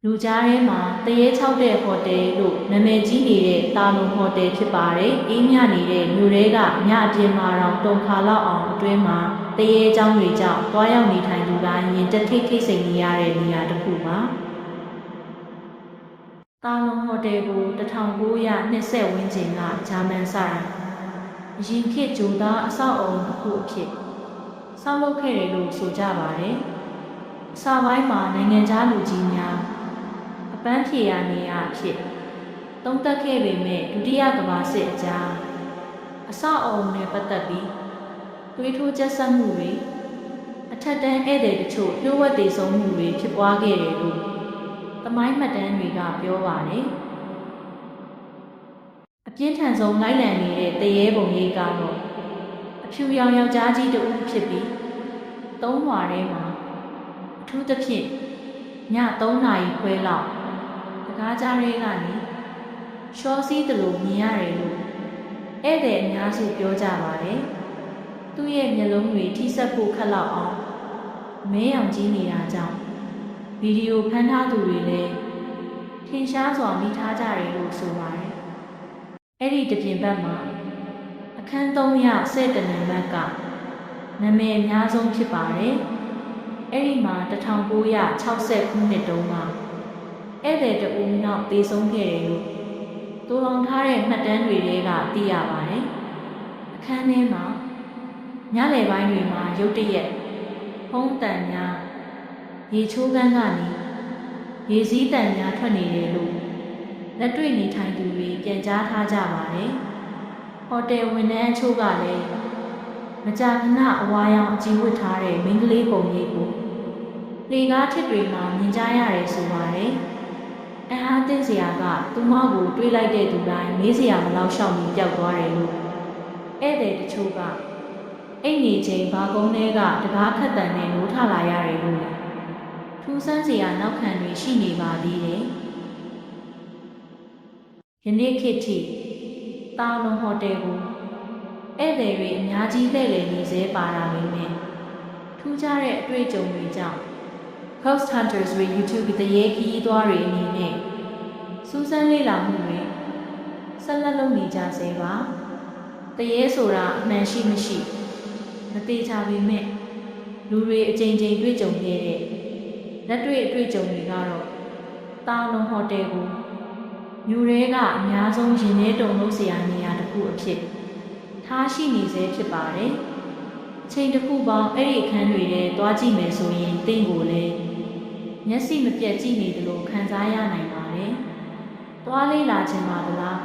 လူကြားထဲမှာတရေ6တဲ့ဟိုတယ်လို့နာမည်ကြီးနေတဲ့တာလုံဟိုတယ်ဖြစ်ပါတယ်။အေးမြနေတဲ့မြို့တွေကညအပြင်မှာတော့တုံခါလောက်အောင်အတွင်းမှာတရေเจ้าတွေကြောင့်တွားရောက်နေထိုင်သူတိုင်းရင်တက်ထိတ်ထိတ်စိတ်နေရတဲ့နေရာတစ်ခုပါ။တာလုံဟိုတယ်ကို1920ဝန်းကျင်ကဂျာမန်စတာအရင်ခေတ်ဂျိုသားအဆောက်အအုံတစ်ခုအဖြစ်ဆောက်လုပ်ခဲ့တယ်လို့ဆိုကြပါတယ်။အစပိုင်းမှာနိုင်ငံခြားလူကြီးများအပန်းဖြေရာနေရာအဖြစ်သုံးသပ်ခဲ့ပေမဲ့ဒုတိယကမ္ဘာစစ်အကြားအဆောက်အအုံနဲ့ပတ်သက်ပြီးသွေးထိုးကျက်ဆက်မှုတွေအထက်တန်းဧည့်သည်တချို့လျှို့ဝှက်တည်ဆုံမှုတွေဖြစ်ပွားခဲ့တယ်လို့သမိုင်းမှတ်တမ်းတွေကပြောပါတယ်အပြင်းထန်ဆုံးလိုက်လံနေတဲ့တရေပုံရိပ်ကတော့အဖြူရောင်ယောက်ျားကြီးတစ်ဦးဖြစ်ပြီးသုံးဟွာထဲမှာအထူးသဖြင့်ည3 နာရီခွဲလောက်တကားကြားရဲကနေရှောစီးသလိုမြင်ရတယ်လို့ဧည့်သည်အများစုပြောကြပါတယ်။သူ့ရဲ့မျက်လုံးတွေထိစပ်ဖို့ခက်လောက်အောင်မဲရောင်ကြီးနေတာကြောင့်ဗီဒီယိုဖမ်းထားသူတွေလည်းထင်ရှားစွာမိထားကြတယ်လို့ဆိုပါတယ်။အဲ့ဒီတပြင်ဘက်မှာအခန်း3ရ10တနင်္လာကနာမည်အများဆုံးဖြစ်ပါတယ်။အဲ့ဒီမှာ1960ခုနှစ်တုန်းကဧည့်သည်တဦးနောက်သေဆုံးခဲ့တယ်လို့တူလောင်ထားတဲ့မှတ်တမ်းတွေကသိရပါတယ်။အခန်းထဲမှာညလယ်ပိုင်းတွေမှာရုတ်တရက်ဖုံးတန်များရေချိုးကန်းကနေရေစည်းတန်များထွက်နေတယ်လို့လက်တွေ့နေထိုင်သူတွေပြန်ကြားထားကြပါတယ်။ဟိုတယ်ဝန်ထမ်းအချို့ကလည်းမကြာခဏအဝါရောင်အကြီးဝတ်ထားတဲ့မိန်းကလေးပုံရိပ်ကိုလေကားထစ်တွေမှာမြင်ကြရတယ်ဆိုပါတယ်။အဟားသိစရာကသူမကိုတွေးလိုက်တဲ့သူတိုင်းမေးစရာမလောက်ရှောက်ပြီးပျောက်သွားတယ်လို့ဧည့်သည်တချို့ကအိတ်နေချိန်ဘာကုန်းထဲကတကားခတ်တန်နဲ့နိုးထလာရတယ်လို့လည်းထူးဆန်းစရာနောက်ခံတွေရှိနေပါသေးတယ်။ယနေ့ခေတ်ထိတာလုံဟိုတယ်ကိုဧည့်သည်တွေအများကြီးလှည့်လည်နေစေပါတာပဲနဲ့ထူးခြားတဲ့အတွေ့အကြုံတွေကြောင့် Ghost Hunters တွေ YouTube တရေခီးသွားတွေအနေနဲ့စူးစမ်းလေ့လာမှုတွေဆက်လက်လုပ်နေကြစေပါတရေဆိုတာအမှန်ရှိမရှိမသိချပေမဲ့လူတွေအကြိမ်ကြိမ်တွေ့ကြုံခဲ့တဲ့လက်တွေ့အတွေ့အကြုံတွေကတော့တာလုံဟိုတယ်ကိုမြို့ရဲကအများဆုံးရင်ထဲတုံလို့စရာနေရာတစ်ခုအဖြစ်ထားရှိနေစေဖြစ်ပါတယ်အချိန်တစ်ခုပေါင်းအဲ့ဒီအခန်းတွေထဲတွားကြည့်မယ်ဆိုရင်တင့်ကိုလည်းမျက်စိမပြတ်ကြည့်နေတယ်လို့ခံစားရနိုင်ပါတယ်။တွားလေးလာခြင်းပါလား